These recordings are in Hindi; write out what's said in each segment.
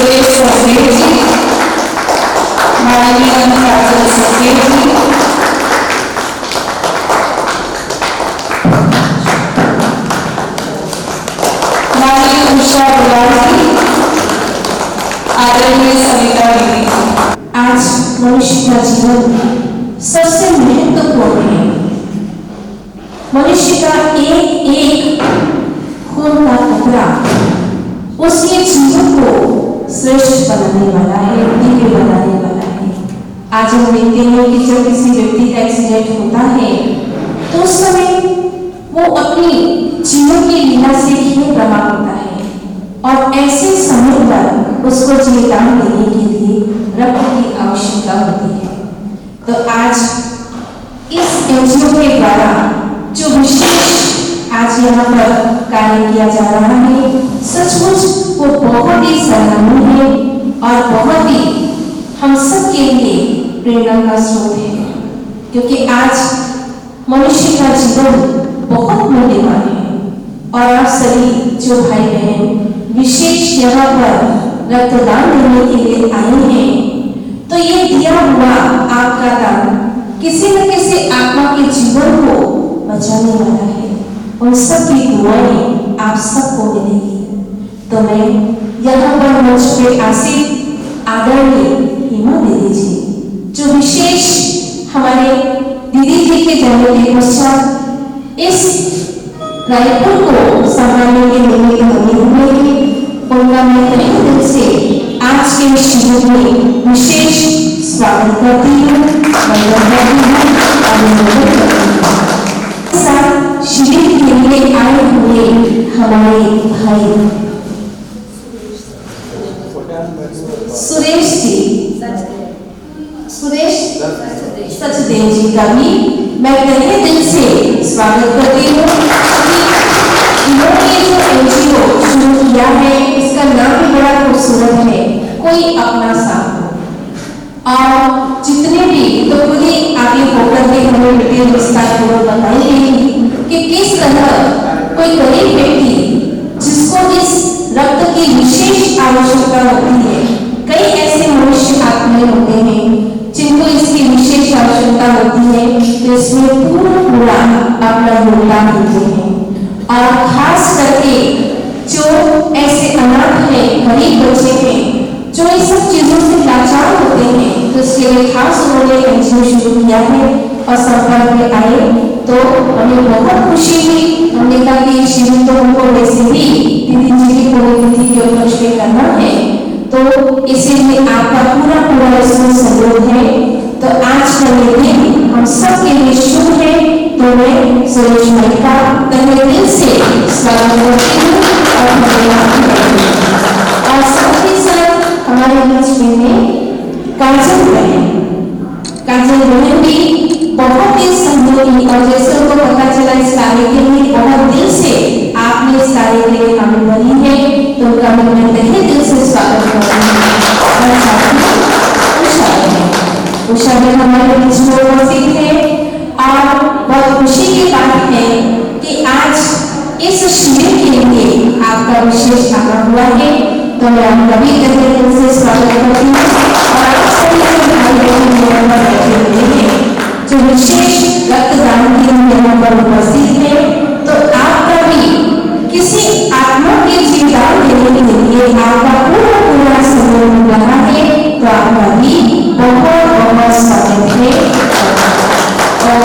सुरेश सचदेव जी, माननीय काजल सचदेव जी, माननीय उषा बराड़ जी, आदरणीय सविता दीदी। आज मनुष्य का जीवन सबसे महत्वपूर्ण है। मनुष्य का एक एक खून का टुकड़ा उसके जीवन को श्रेष्ठ बनाने वाला है, दिव्य बनाने वाला है। आज हम देखते हैं कि जब किसी व्यक्ति का एक्सीडेंट होता है तो उस समय वो अपनी जीवन की लीला से खेल रहा होता है और ऐसे समय पर उसको जीवन देने के लिए रक्त की आवश्यकता होती है। तो आज इस एनजीओ के द्वारा जो विशेष आज यहाँ पर कार्य किया जा रहा है, सचमुच वो बहुत ही सराहनीय है और बहुत ही हम सब के लिए प्रेरणा का स्रोत है, क्योंकि आज मनुष्य का जीवन बहुत मूल्यवान है। और आप सभी जो भाई बहन विशेष यहाँ पर रक्तदान देने के लिए आए हैं, तो ये दिया हुआ आपका दान किसी न किसी आत्मा के जीवन को बचाने वाला है। उन सब की दुआएं आप सबको मिलेगी। तो मैं यहाँ पर मंच पे आसीन आदरणीय हेमा दीदी जी, जो विशेष हमारे दीदी जी के जन्म के पश्चात इस रायपुर को संभालने के लिए बनी हुए हैं, उनका मैं तहे दिल से आज के शिविर में विशेष स्वागत करती हूँ, शिविर के लिए आए हुए हमारे भाई सुरेश सचदेव जी का भी मैं तहे दिल से स्वागत करती हूँ। इन्होंने जो एनजीओ शुरू किया है, इसका नाम भी बड़ा खूबसूरत है, कोई अपना साथ। और जितने भी तो खुद ही आगे होकर के हमें डिटेल विस्तार पूर्वक बताएंगे कि किस तरह कोई गरीब व्यक्ति जिसको इस रक्त की विशेष आवश्यकता होती है, कई ऐसे मनुष्य आत्माएं होते हैं जिनको इसकी विशेष आवश्यकता होती है, तो इसमें पूरा अपना योगदान देते हैं। और खास करके जो ऐसे अनाथ हैं, गरीब बच्चे हैं, जो इन सब चीजों से लाचार होते हैं, तो इसके लिए खास उन्होंने एनजीओ शुरू किया है और संपर्क में आए तो हमें बहुत खुशी हुई। हमने कहा कि शिविर तो हमको वैसे ही दीदी जी की पुण्यतिथि के उपलक्ष्य में करना है, तो इसीलिए आपका पूरा इसमें सहयोग है। तो आज का ये दिन हम सब के लिए शुभ है, तो मैं सुरेश भाई का तहे दिल से स्वागत करती हूँ और साथ ही साथ हमारे बीच में काजल बहन भी बहुत ही सहयोगी, और जैसे उनको पता चला इस कार्य के लिए बहुत दिल से आपने इस कार्य के लिए शामिल बनी है, तो उनका मैं तहे दिल से स्वागत करती हूँ। उषा बहन हमारे बीच में उपस्थित है और बहुत खुशी की बात है कि आज इस शिविर के लिए आपका विशेष आना हुआ है, तो मैं आपका भी तहे दिल से स्वागत करती हूँ। और आप सभी भाई बहन बैठे हुए हैं जो विशेष रक्तदान के लिए यहाँ पर उपस्थित है, तो आपका भी किसी आत्मा के जीवन देने के लिए आपका पूरा सहयोग मिल रहा है, तो आपका भी बहुत स्वागत है। और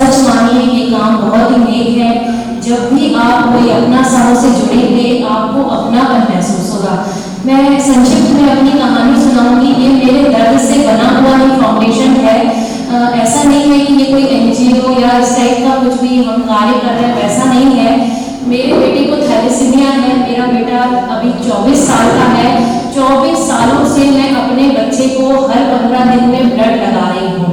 सच मानिए ये काम बहुत ही नेक है। जब भी आप कोई अपना समूह से जुड़ेंगे, आपको अपनापन महसूस होगा। मैं संक्षिप्त में अपनी कहानी सुनाऊंगी। ये मेरे दर्द से बना हुआ ही फाउंडेशन है। ऐसा नहीं है कि ये कोई एनजीओ या इस टाइप का कुछ भी हम कार्य कर रहे हैं, वैसा नहीं है। मेरे बेटे को थैलेसीमिया है। मेरा बेटा अभी 24 साल का है। 24 सालों से मैं अपने बच्चे को हर 15 दिन में ब्लड लगा रही हूँ।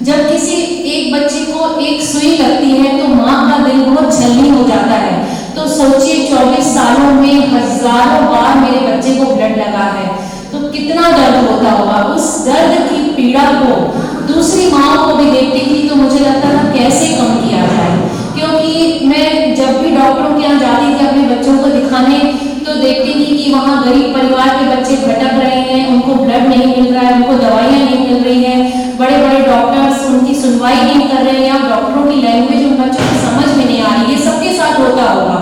जब किसी एक बच्चे को एक सुई लगती है तो माँ का दिल बहुत छलनी हो जाता है। तो सोचिए 24 सालों में हजारों बार मेरे बच्चे को ब्लड लगा है, तो कितना दर्द होता होगा। उस दर्द की पीड़ा को दूसरी माँ को भी देखती थी तो मुझे लगता था कैसे कम किया जाए, क्योंकि मैं जब भी डॉक्टरों के यहाँ जाती थी अपने बच्चों को दिखाने तो देखती थी कि वहाँ गरीब परिवार के बच्चे भटक रहे हैं, उनको ब्लड नहीं मिल रहा है, उनको दवाइयाँ नहीं मिल रही हैं, बड़े बड़े डॉक्टर्स उनकी सुनवाई नहीं कर रहे हैं, या डॉक्टरों की लैंग्वेज उन बच्चों को समझ में नहीं आ रही। ये सबके साथ होता होगा।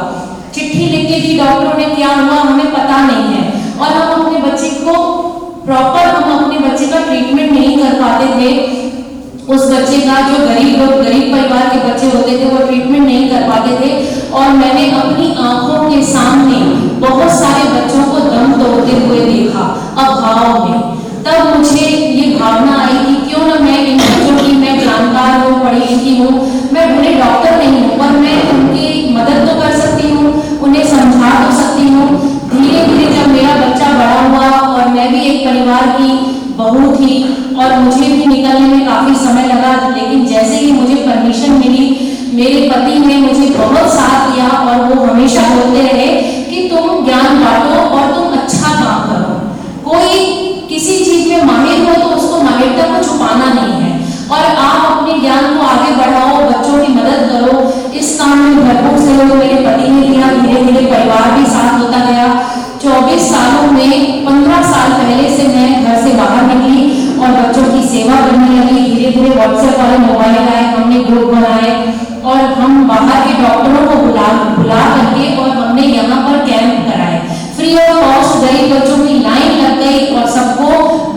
चिट्ठी लिख के दी डॉक्टरों ने, क्या हुआ हमें पता नहीं है, और हम अपने बच्चे को प्रॉपर हम अपने बच्चे का ट्रीटमेंट नहीं कर पाते थे। उस बच्चे का जो गरीब परिवार के बच्चे होते थे वो ट्रीटमेंट नहीं कर पाते थे, और मैंने अपनी आंखों के सामने बहुत सारे बच्चों को दम तोड़ते हुए देखा अभाव में। तब मुझे ये भावना आई कि क्यों ना मैं इन बच्चों की, मैं जानकार हूँ, पढ़ी लिखी हूँ, मैं भले डॉक्टर नहीं हूँ पर मैं उनकी मदद तो कर सकती हूँ, उन्हें समझा तो सकती हूँ। धीरे धीरे जब मेरा बच्चा बड़ा हुआ और मैं भी एक परिवार की बहू थी और मुझे भी निकलने में काफी समय लगा, लेकिन जैसे ही मुझे परमिशन मिली मेरे पति ने मुझे बहुत साथ दिया, और वो हमेशा बोलते रहे कि तुम ज्ञान बांटो और तुम अच्छा काम करो। कोई किसी चीज में माहिर हो तो उसको माहिरता को छुपाना नहीं है, और आप अपने ज्ञान को आगे बढ़ाओ, बच्चों की मदद करो। इस काम में भरपूर सहयोग मेरे पति ने दिया, धीरे धीरे परिवार भी साथ होता गया। 24 सालों में 15 साल पहले से मैं घर से बाहर निकली और बच्चों की सेवा करने लगी। धीरे धीरे व्हाट्सएप वाले मोबाइल आए, हमने ग्रुप बनाए और हम बाहर के डॉक्टरों को बुला करके और हमने यहाँ पर कैंप कराए। फ्री ऑफ कॉस्ट गरीब बच्चों की लाइन लग गई और सबको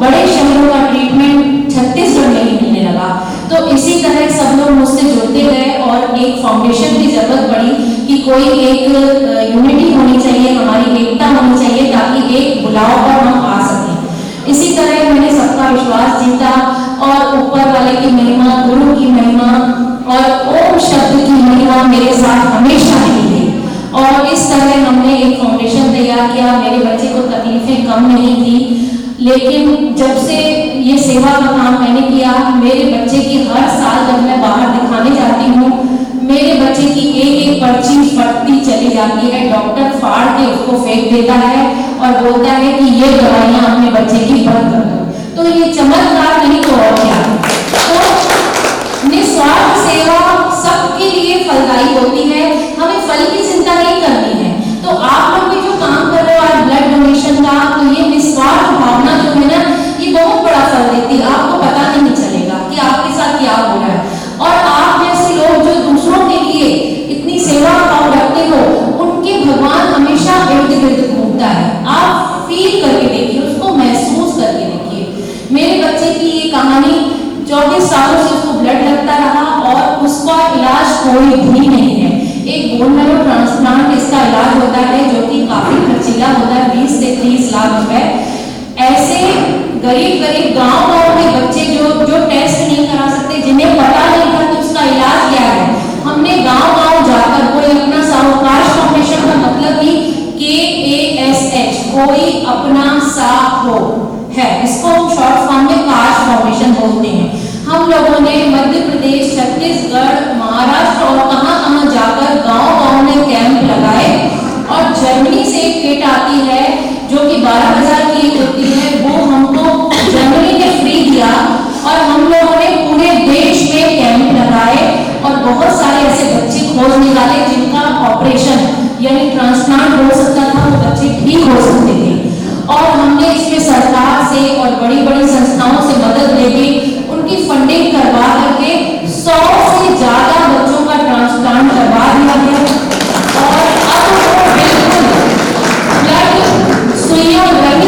बड़े शहरों का ट्रीटमेंट छत्तीसगढ़ में ही मिलने लगा। तो इसी तरह सब लोग मुझसे जुड़ते गए और एक फाउंडेशन की जरूरत पड़ी कि कोई एक यूनिटी होनी चाहिए, हमारी एकता होनी चाहिए, ताकि एक बुलाव पर हम आ सकें। इसी तरह मैंने सबका विश्वास जीता और ऊपर वाले की महिमा, गुरु की महिमा और ओम शब्द की महिमा मेरे साथ हमेशा रही है। और इस तरह हमने एक फाउंडेशन तैयार किया। मेरे बच्चे को तकलीफें कम नहीं थी, लेकिन जब से ये सेवा का काम मैंने किया, मेरे बच्चे की हर साल जब मैं बाहर दिखाने जाती हूँ, मेरे बच्चे की एक पर्ची फटती चली जाती है। डॉक्टर फाड़ के उसको फेंक देता है और बोलता है कि ये दवाइयाँ अपने बच्चे की बंद कर दो। तो ये चमत्कार नहीं तो और क्या। तो निस्वार्थ सेवा सबके लिए फलदायी होती है, हमें फल की चिंता नहीं करनी है। तो आप लोग भी जो काम कर रहे हो आज ब्लड डोनेशन का, तो ये निस्वार्थ भावना जो है ना, ये बहुत बड़ा फल देती है। आपको पता नहीं चलेगा कि आपके साथ क्या हो रहा है, और आप जैसे लोग जो दूसरों के लिए इतनी सेवा भाव रखते हो, उनके भगवान हमेशा इर्द गिर्द घूमता है। आप फील करके देखिए, उसको महसूस करके देखिए। मेरे बच्चे की ये कहानी 24 सालों से उसको ब्लड लगता रहा और उसका इलाज कोई भी नहीं है। एक बोन मैरो ट्रांसप्लांट इसका इलाज होता है जो कि काफी खर्चीला होता है, 20 से 30 लाख रुपए। ऐसे गरीब गांव के बच्चे जो टेस्ट नहीं करा सकते, जिन्हें पता नहीं था कि उसका इलाज क्या है, हमने गांव जाकर, कोई अपना साहूकार फाउंडेशन का मतलब ही KASH, कोई अपना सा हो है, इसको शॉर्ट फॉर्म में काश फाउंडेशन बोलते हैं। हम लोगों ने मध्य प्रदेश, छत्तीसगढ़, महाराष्ट्र और कहां जाकर गांव में कैंप लगाए, और जर्मनी से एक किट आती है जो कि 12,000 की होती है, वो हमको जर्मनी ने फ्री दिया, और हम लोगों ने पूरे देश में कैंप लगाए और बहुत सारे ऐसे बच्चे खोज निकाले जिनका ऑपरेशन यानी ट्रांसप्लांट हो सकता था, वो बच्चे ठीक हो सकते थे। और हमने इसमें सरकार से और बड़ी बड़ी संस्थाओं से मदद लेके उनकी फंडिंग करवा करके 100 से ज्यादा बच्चों का ट्रांसप्लांट करवा दिया गया, और अब वो बिल्कुल ब्लड सुइयों ब्लड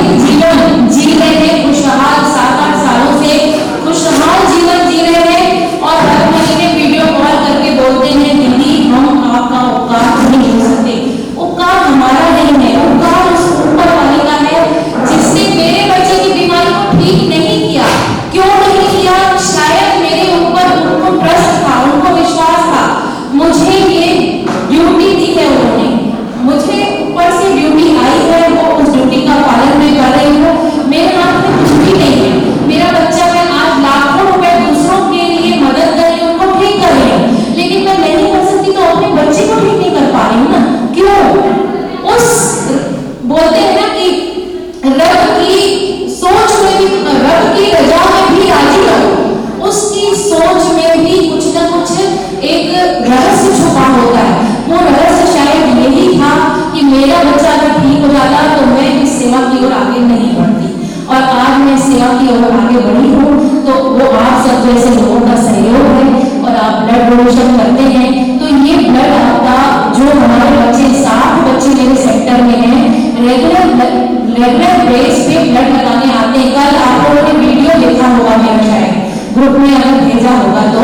जैसे लोगों का सहयोग है और आप ब्लड डोनेशन करते हैं, तो ये ब्लड आपका जो हमारे बच्चे 60 बच्चे मेरे सेक्टर में हैं, रेगुलर बेस पे ब्लड लगाने आते हैं। कल आप लोगों ने वीडियो देखा होगा, मेरा शायद ग्रुप में अगर भेजा होगा तो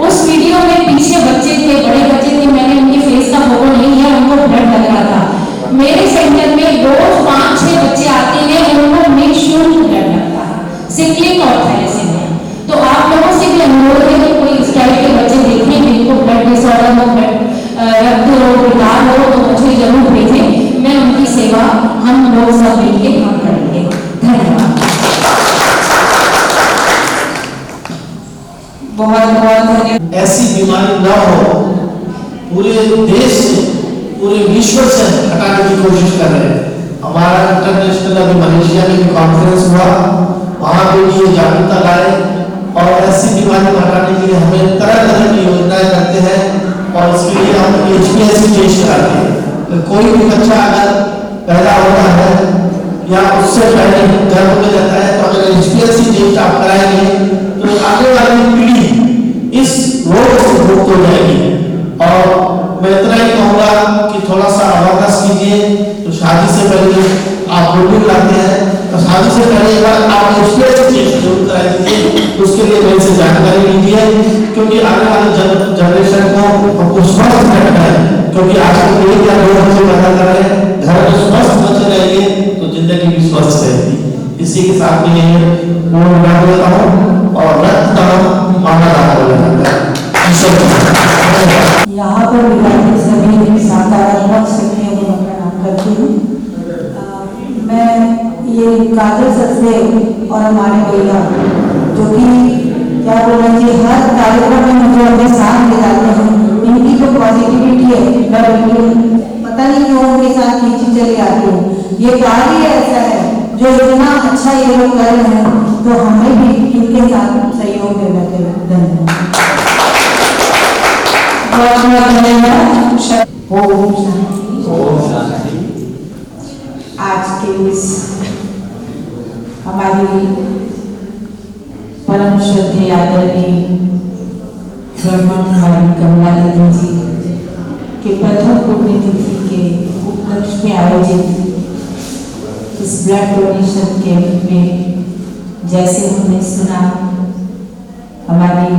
उस वीडियो में पीछे बच्चे थे, बड़े बच्चे थे, मैंने उनके फेस का फोटो नहीं लिया, उनको ब्लड लग रहा था। मेरे सेंटर में रोज 5-6 बच्चे आते हैं, उनको निःशुल्क ब्लड लगता है, सिकलिंग और थैलेसीमिया। तो आप लोगों से भी अनुरोध है कि कोई इस टाइप के बच्चे देखें जिनको ब्लड डिसऑर्डर हो, रक्त रोग विकार हो, तो मुझे जरूर भेजें, मैं उनकी सेवा हम लोग सब मिलकर हम करेंगे। धन्यवाद। बहुत बहुत धन्यवाद। ऐसी बीमारी न हो, पूरे देश से, पूरे विश्व से हटाने की कोशिश कर रहे हैं। हमारा इंटरनेशनल अभी मलेशिया में भी कॉन्फ्रेंस हुआ, वहां पे भी ये जागरूकता लाए और ऐसी बीमारी को हटाने के लिए हमें तरह तरह की योजनाएं करते हैं और इसके लिए हम HPLC टेस्ट कराते हैं। तो कोई भी बच्चा अगर पैदा होता है या उससे पहले गर्भ में रहता है, तो अगर HPLC टेस्ट आप कराएंगे तो आगे वाली पीढ़ी इस रोग से मुक्त हो जाएगी। और मैं इतना ही कहूँगा कि थोड़ा सा अवेयरनेस कीजिए। तो शादी से पहले आप प्रोटीन लाते हैं, तो शादी से पहले एक बार आप HPLC टेस्ट जरूर करा दीजिए, उसके लिए मेरे से जानकारी लीजिए, क्योंकि आने वाले जनरेशन को हमको स्वस्थ रखना है। क्योंकि आजकल एक या 2 बच्चे पैदा कर रहे हैं, घर में स्वस्थ बच्चे रहेंगे तो जिंदगी भी स्वस्थ रहेगी। इसी के साथ में मैं बोलता हूँ और रक्तदान महादान बोलता है। यहाँ पर विद्यार्थी सभी सकारात्मक शक्तियों को प्रणाम करती हूँ। मैं ये काजल सचदेव और हमारे भैया जो कि क्या बोलना चाहिए, हर कार्यक्रम में मुझे अपने साथ ले जाते हैं। इनकी जो पॉजिटिविटी है, मैं पता नहीं क्यों उनके साथ खींची चली आती हूँ। ये कार्य ऐसा है जो इतना अच्छा ये लोग कर रहे हैं, तो हमें भी इनके साथ सहयोग देना चाहिए। धन्यवाद। आज के इस हमारी परम श्रद्धेय आदरणीय हमारी कमला दीदी जी के प्रथम पुण्यतिथि के उपलक्ष्य में आयोजित इस ब्लड डोनेशन कैंप में, जैसे हमने सुना, हमारी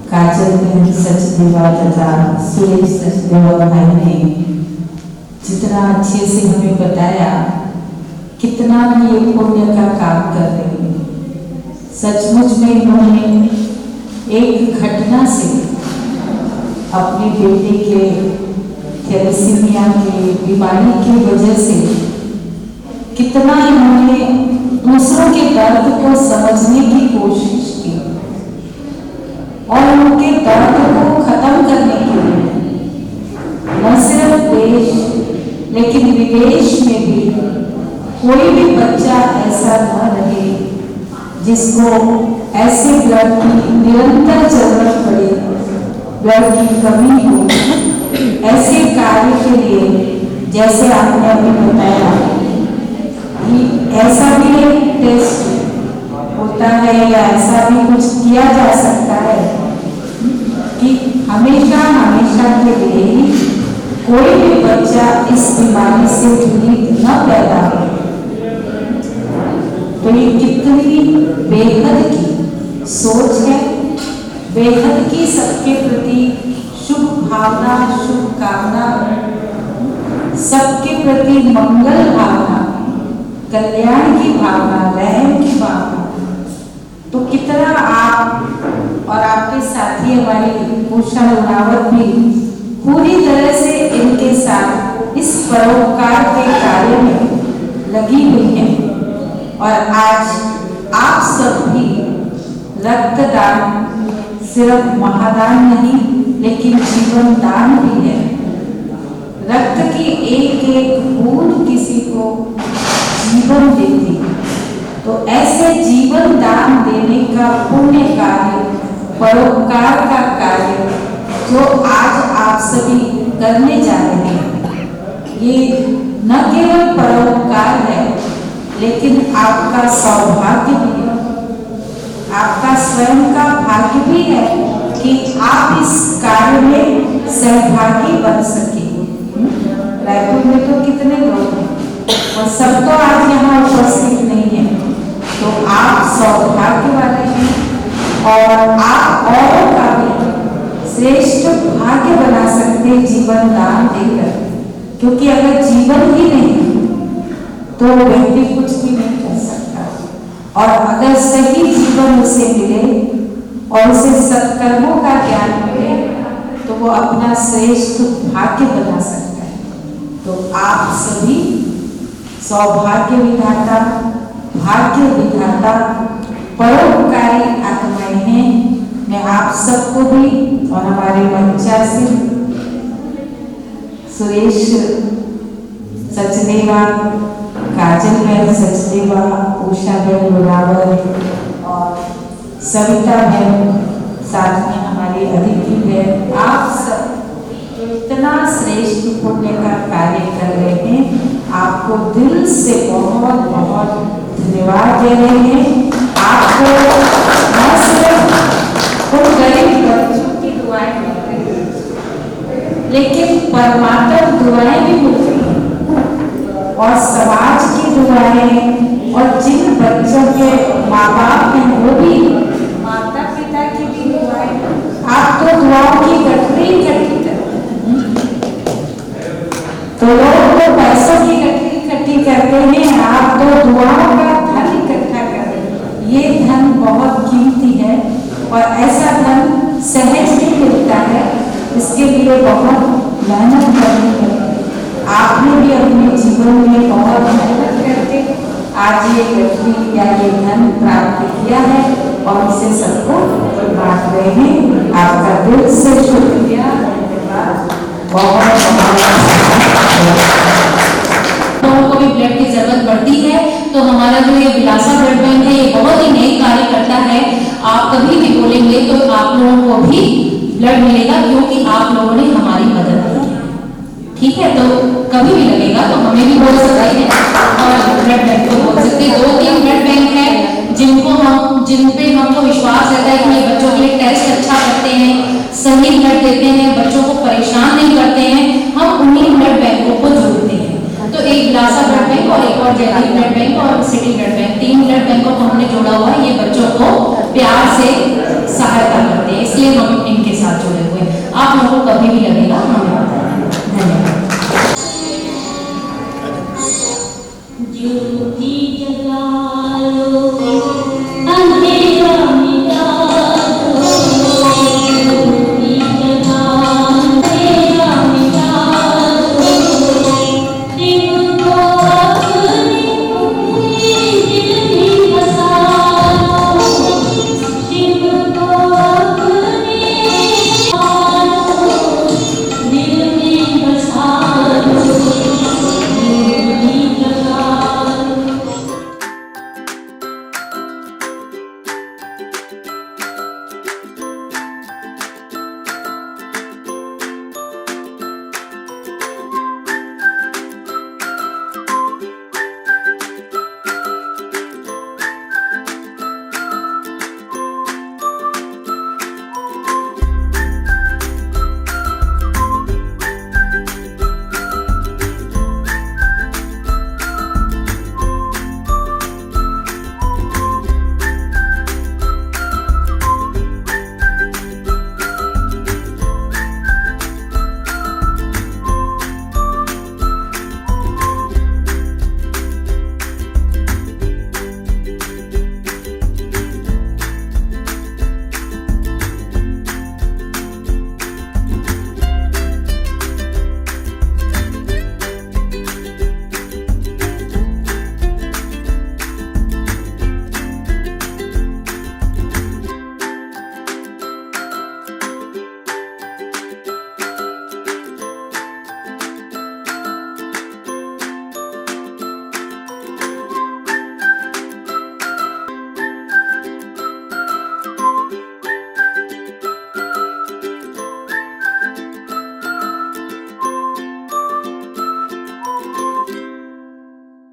काजल बहन सचदेवा तथा सुरेश सचदेवा भाई ने जितना अच्छे से हमें बताया, कितना ये पुण्य का काम कर रहे हैं। सचमुच में इन्होंने एक घटना से अपने बेटे के थैलेसीमिया के बीमारी की वजह से कितना इन्होंने दूसरों के दर्द को समझने की कोशिश की और उनके दर्द को खत्म करने के लिए न सिर्फ देश लेकिन विदेश में भी कोई भी बच्चा ऐसा न रहे जिसको ऐसे ब्लड की निरंतर जरूरत पड़े, ब्लड की कमी हो। ऐसे कार्य के लिए जैसे आपने अभी बताया कि ऐसा भी एक टेस्ट होता है या ऐसा भी कुछ किया जा सकता है कि हमेशा हमेशा के लिए ही कोई भी बच्चा इस बीमारी से पीड़ित न पैदा हो। तो ये कितनी बेहद की सोच है, बेहद की सबके प्रति शुभ भावना, शुभकामना, सबके प्रति मंगल भावना, कल्याण की भावना, रहम की भावना। तो कितना आप और आपके साथी हमारी उषा रुणावत भी पूरी तरह से इनके साथ इस परोपकार के कार्य में लगी हुई है। और आज आप सब भी रक्तदान सिर्फ महादान नहीं लेकिन जीवन दान भी है। रक्त की एक एक बूंद किसी को जीवन देती है। तो ऐसे जीवन दान देने का पुण्य कार्य, परोपकार का कार्य जो आज आप सभी करने जा रहे हैं, ये न केवल परोपकार है लेकिन आपका सौभाग्य भी है। आपका स्वयं का भाग्य भी है कि आप इस कार्य में सहभागी बन सके। रायपुर में तो कितने लोग हैं और सब तो आज यहाँ उपस्थित नहीं है, तो आप सौभाग्य वाले हैं और आप औरों का भी श्रेष्ठ भाग्य बना सकते हैं जीवन दान देकर। क्योंकि अगर जीवन ही नहीं तो व्यक्ति कुछ भी नहीं कर सकता, और अगर सही जीवन उसे मिले और उसे सत्कर्मों का ज्ञान मिले तो वो अपना श्रेष्ठ भाग्य बना सकता है। तो आप सभी सौभाग्य विधाता, भाग्य विधाता, परोपकारी आत्माएं हैं। मैं आप सबको भी और हमारे मंचासी सुरेश सचदेवा, काजल बहन सचदेवा, उषा बहन मुरावर और सविता बहन, साथ में हमारी अदिति बहन, आप सब इतना श्रेष्ठ पुण्य का कार्य कर रहे हैं, आपको दिल से बहुत बहुत धन्यवाद दे रहे हैं। आपको न सिर्फ उन गरीब बच्चों की दुआएं मिल रही हैं, लेकिन परमात्मा दुआएं भी मिल रही हैं और समाज की दुआएं, और जिन बच्चों के माँ बाप हैं वो भी, माता पिता की भी दुआएं। आप तो दुआओं की गठरी इकट्ठी करते हैं, तो लोग तो पैसों की गठरी इकट्ठी करते हैं, आप तो दुआओं का धन इकट्ठा कर रहे हैं। ये धन बहुत कीमती है और ऐसा धन सहज नहीं मिलता है, इसके लिए बहुत मेहनत करनी है। आपने भी अपने जीवन में बहुत मेहनत करके आज ये गठरी या ये धन प्राप्त किया है और इसे सबको बांट रहे हैं। आपका दिल से शुक्रिया, धन्यवाद, बहुत लोगों को भी ब्लड की जरूरत पड़ती है, तो हमारा जो ये विलासा ब्लड बैंक है ये बहुत ही नेक कार्य करता है। आप कभी भी बोलेंगे तो आप लोगों को भी ब्लड मिलेगा, क्योंकि आप लोगों ने हमारी मदद की है। ठीक है, तो कभी भी लगेगा तो हमें भी बोल सकते हैं और ब्लड बैंक को बोल सकते हैं। 2-3 ब्लड बैंक है जिन पे हमको विश्वास रहता है कि ये बच्चों के लिए टेस्ट अच्छा करते हैं, सही ब्लड देते हैं, बच्चों को परेशान नहीं करते हैं, हम उन्हीं ब्लड बैंकों को जोड़ते हैं। तो एक विलासा ब्लड बैंक और एक और जयदीप ब्लड बैंक और सिटी ब्लड बैंक, 3 ब्लड बैंकों को हमने जोड़ा हुआ है। ये बच्चों को प्यार से सहायता